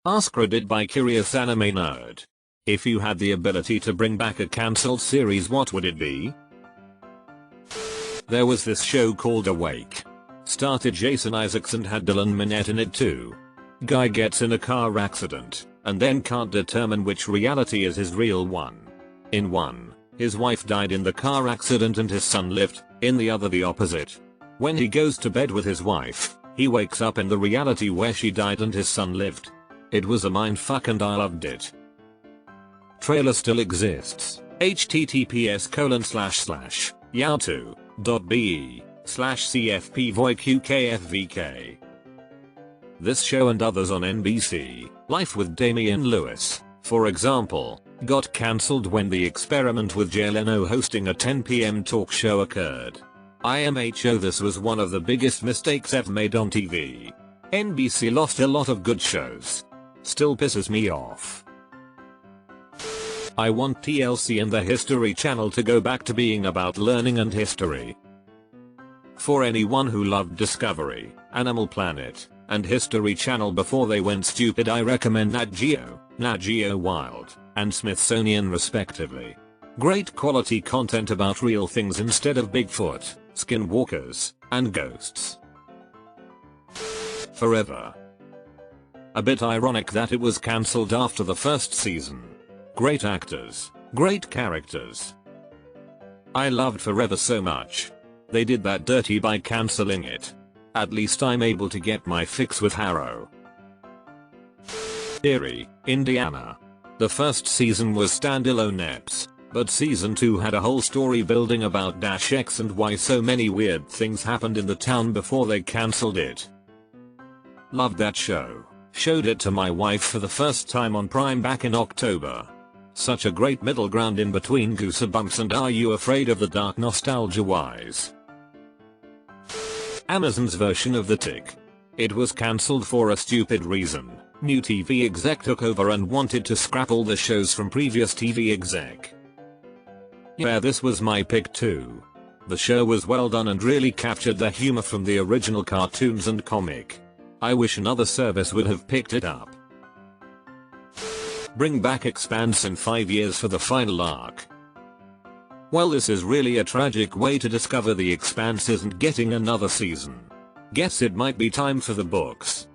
AskReddit by Curious Anime Nerd. If you had the ability to bring back a cancelled series, what would it be? There was this show called Awake. Started Jason Isaacs and had Dylan Minnette in it too. Guy gets in a car accident, and then can't determine which reality is his real one. In one, his wife died in the car accident and his son lived, in the other the opposite. When he goes to bed with his wife, he wakes up in the reality where she died and his son lived. It was a mindfuck and I loved it. Trailer still exists. https://yahoo.be/cfpvoiqkfvk. This show and others on NBC, Life with Damian Lewis, for example, got cancelled when the experiment with Jay Leno hosting a 10 p.m. talk show occurred. IMHO, this was one of the biggest mistakes ever made on TV. NBC lost a lot of good shows. Still pisses me off. I want TLC and the History Channel to go back to being about learning and history. For anyone who loved Discovery, Animal Planet, and History Channel before they went stupid, I recommend Nat Geo Wild, and Smithsonian respectively. Great quality content about real things instead of Bigfoot, skinwalkers, and ghosts. Forever. A bit ironic that it was cancelled after the first season. Great actors, great characters. I loved Forever so much. They did that dirty by cancelling it. At least I'm able to get my fix with Harrow. Erie, Indiana. The first season was standalone eps, but season 2 had a whole story building about -X and why so many weird things happened in the town before they cancelled it. Loved that show. Showed it to my wife for the first time on Prime back in October. Such a great middle ground in between Goosebumps and Are You Afraid of the Dark nostalgia wise. Amazon's version of The Tick. It was cancelled for a stupid reason. New TV exec took over and wanted to scrap all the shows from previous TV exec. Yeah, this was my pick too. The show was well done and really captured the humor from the original cartoons and comic. I wish another service would have picked it up. Bring back Expanse in 5 years for the final arc. Well, this is really a tragic way to discover the Expanse isn't getting another season. Guess it might be time for the books.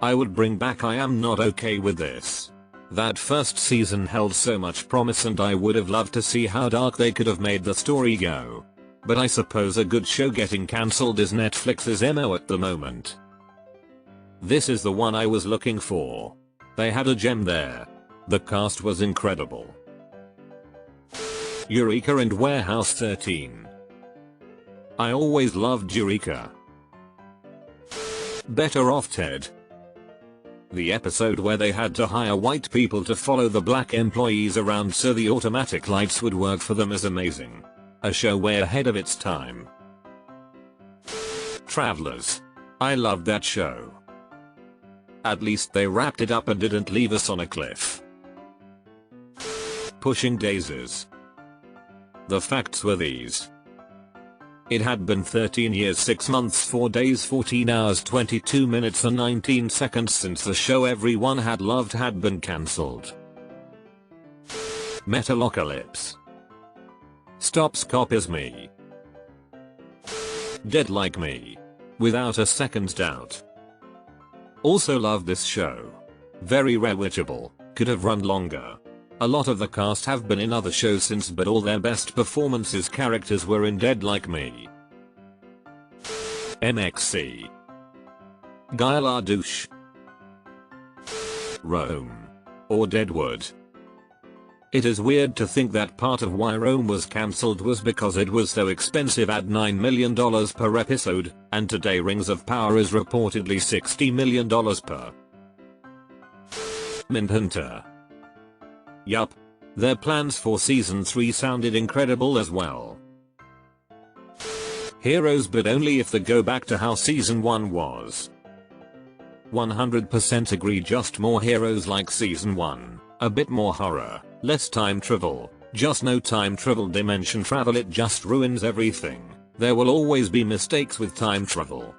I would bring back I Am Not Okay With This. That first season held so much promise and I would have loved to see how dark they could have made the story go. But I suppose a good show getting cancelled is Netflix's MO at the moment. This is the one I was looking for. They had a gem there. The cast was incredible. Eureka and Warehouse 13. I always loved Eureka. Better Off Ted. The episode where they had to hire white people to follow the black employees around so the automatic lights would work for them is amazing. A show way ahead of its time. Travelers. I loved that show. At least they wrapped it up and didn't leave us on a cliff. Pushing Daisies. The facts were these. It had been 13 years 6 months 4 days 14 hours 22 minutes and 19 seconds since the show everyone had loved had been cancelled. Metalocalypse. Stops Cop is Me. Dead Like Me. Without a second's doubt. Also love this show. Very rewatchable, could have run longer. A lot of the cast have been in other shows since but all their best performances characters were in Dead Like Me. MXC. Guy Lardouche. Rome. Or Deadwood. It is weird to think that part of why Rome was cancelled was because it was so expensive at $9 million per episode, and today Rings of Power is reportedly $60 million per. Mindhunter. Yup. Their plans for season 3 sounded incredible as well. Heroes, but only if they go back to how season 1 was. 100% agree, just more heroes like season 1, a bit more horror. Less time travel, just no time travel dimension travel, it just ruins everything. There will always be mistakes with time travel.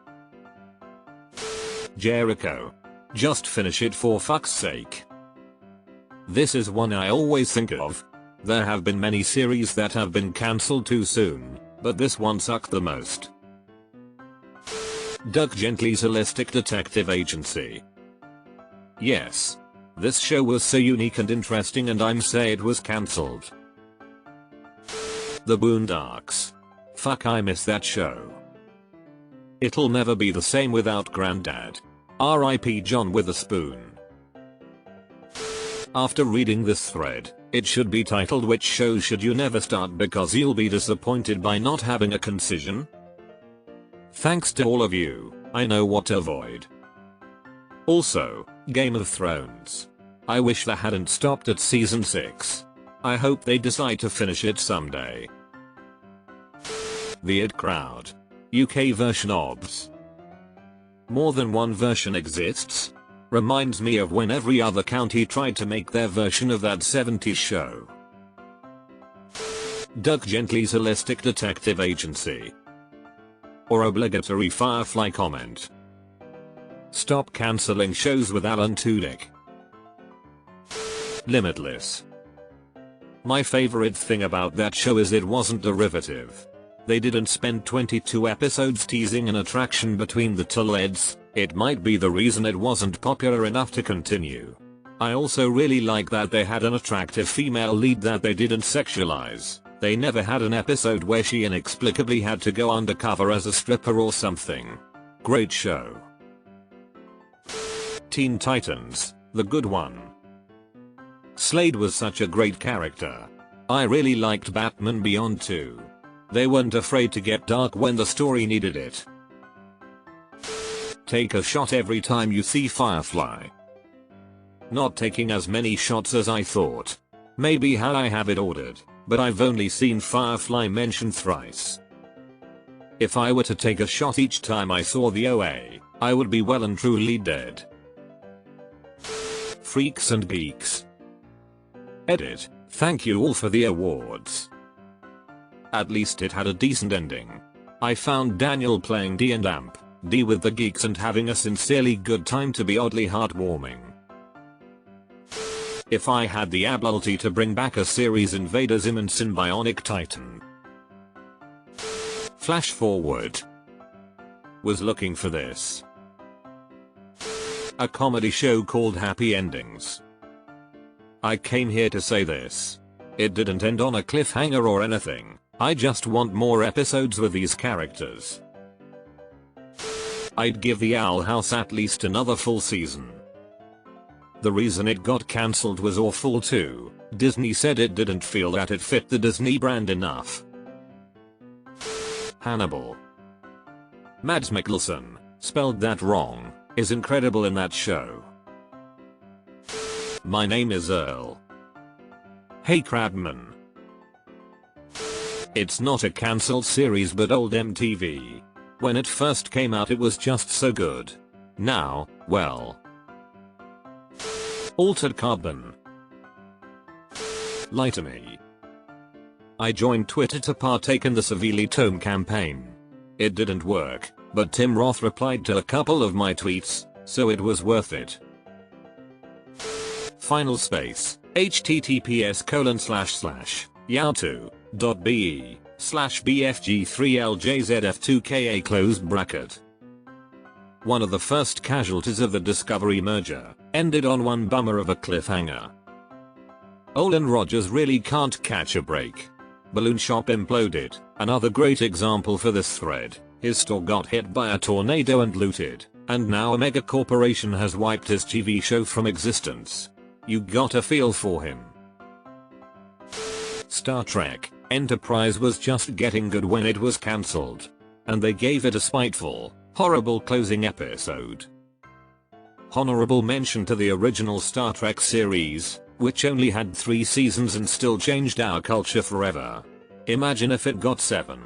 Jericho. Just finish it for fuck's sake. This is one I always think of. There have been many series that have been cancelled too soon, but this one sucked the most. Duck Gently's Holistic Detective Agency. Yes. This show was so unique and interesting and I'm sad it was cancelled. The Boondocks. Fuck, I miss that show. It'll never be the same without Granddad. R.I.P. John Witherspoon. After reading this thread, it should be titled "Which show should you never start because you'll be disappointed by not having a concision?" Thanks to all of you, I know what to avoid. Also, Game of Thrones. I wish they hadn't stopped at season 6. I hope they decide to finish it someday. The It Crowd. UK version OBS. More than one version exists? Reminds me of when every other county tried to make their version of that 70s show. Duck Gently's Holistic Detective Agency. Or obligatory Firefly comment. Stop cancelling shows with Alan Tudyk. Limitless. My favorite thing about that show is it wasn't derivative. They didn't spend 22 episodes teasing an attraction between the two leads. It might be the reason it wasn't popular enough to continue. I also really like that they had an attractive female lead that they didn't sexualize. They never had an episode where she inexplicably had to go undercover as a stripper or something. Great show. Teen Titans, the good one. Slade was such a great character. I really liked Batman Beyond too. They weren't afraid to get dark when the story needed it. Take a shot every time you see Firefly. Not taking as many shots as I thought. Maybe how I have it ordered, but I've only seen Firefly mentioned thrice. If I were to take a shot each time I saw the OA, I would be well and truly dead. Freaks and Geeks. Edit. Thank you all for the awards. At least it had a decent ending. I found Daniel playing D and Amp D with the geeks and having a sincerely good time to be oddly heartwarming. If I had the ability to bring back a series, Invader Zim and Symbionic Titan. Flash forward. Was looking for this. A comedy show called Happy Endings. I came here to say this. It didn't end on a cliffhanger or anything. I just want more episodes with these characters. I'd give the Owl House at least another full season. The reason it got cancelled was awful too. Disney said it didn't feel that it fit the Disney brand enough. Hannibal. Mads Mikkelsen, spelled that wrong, is incredible in that show. My name is Earl. Hey Crabman. It's not a cancelled series but old MTV. When it first came out it was just so good. Now, well. Altered Carbon. Lie to me. I joined Twitter to partake in the Severely Tome campaign. It didn't work, but Tim Roth replied to a couple of my tweets, so it was worth it. Final space. https://yahoo.be/bfg3ljzf2ka closed bracket. One of the first casualties of the Discovery merger ended on one bummer of a cliffhanger. Olin Rogers really can't catch a break. Balloon Shop imploded, another great example for this thread. His store got hit by a tornado and looted, and now a mega corporation has wiped his TV show from existence. You gotta feel for him. Star Trek Enterprise was just getting good when it was cancelled. And they gave it a spiteful, horrible closing episode. Honorable mention to the original Star Trek series, which only had 3 seasons and still changed our culture forever. Imagine if it got 7.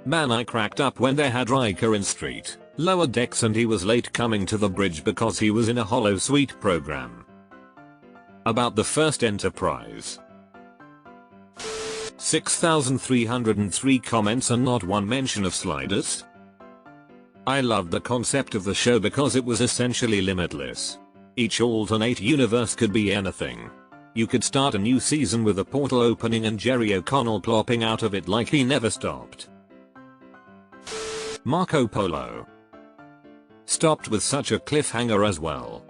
Man, I cracked up when they had Riker in Street Lower Decks and he was late coming to the bridge because he was in a holosuite program. About the first Enterprise. 6,303 comments and not one mention of sliders? I loved the concept of the show because it was essentially limitless. Each alternate universe could be anything. You could start a new season with a portal opening and Jerry O'Connell plopping out of it like he never stopped. Marco Polo. Stopped with such a cliffhanger as well.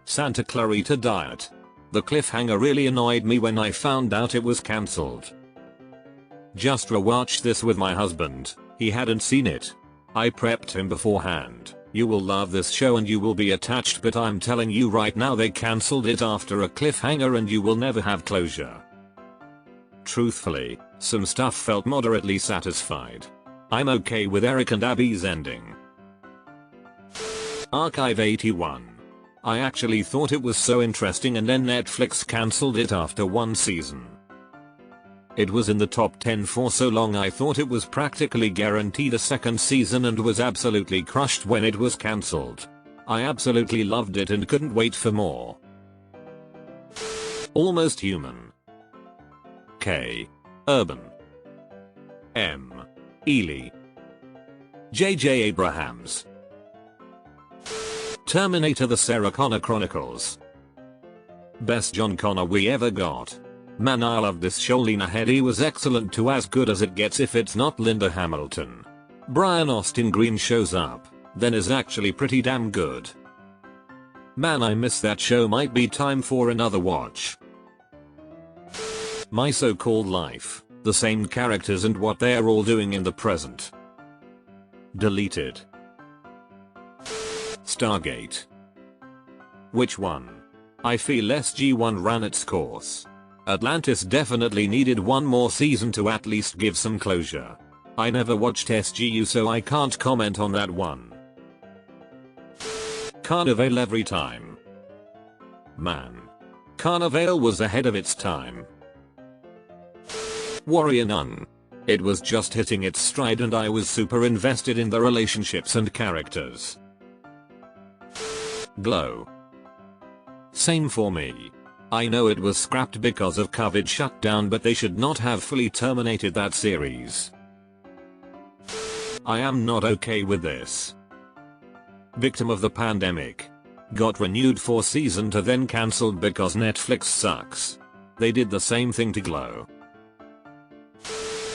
Santa Clarita Diet. The cliffhanger really annoyed me when I found out it was cancelled. Just rewatched this with my husband. He hadn't seen it. I prepped him beforehand. You will love this show and you will be attached, but I'm telling you right now they cancelled it after a cliffhanger and you will never have closure. Truthfully, some stuff felt moderately satisfied. I'm okay with Eric and Abby's ending. Archive 81. I actually thought it was so interesting and then Netflix cancelled it after one season. It was in the top 10 for so long I thought it was practically guaranteed a second season and was absolutely crushed when it was cancelled. I absolutely loved it and couldn't wait for more. Almost Human. K. Urban. M. Ely. J.J. Abrahams. Terminator: The Sarah Connor Chronicles. Best John Connor we ever got. Man, I love this show. Lena Headey was excellent too, as good as it gets if it's not Linda Hamilton. Brian Austin Green shows up, then is actually pretty damn good. Man, I miss that show. Might be time for another watch. My So-Called Life. The same characters and what they're all doing in the present. Deleted. Stargate. Which one? I feel SG-1 ran its course. Atlantis definitely needed one more season to at least give some closure. I never watched SGU so I can't comment on that one. Carnivale every time. Man. Carnivale was ahead of its time. Warrior Nun. It was just hitting its stride and I was super invested in the relationships and characters. Glow. Same for me. I know it was scrapped because of COVID shutdown, but they should not have fully terminated that series. I am not okay with this. Victim of the Pandemic. Got renewed for season 2 then cancelled because Netflix sucks. They did the same thing to Glow.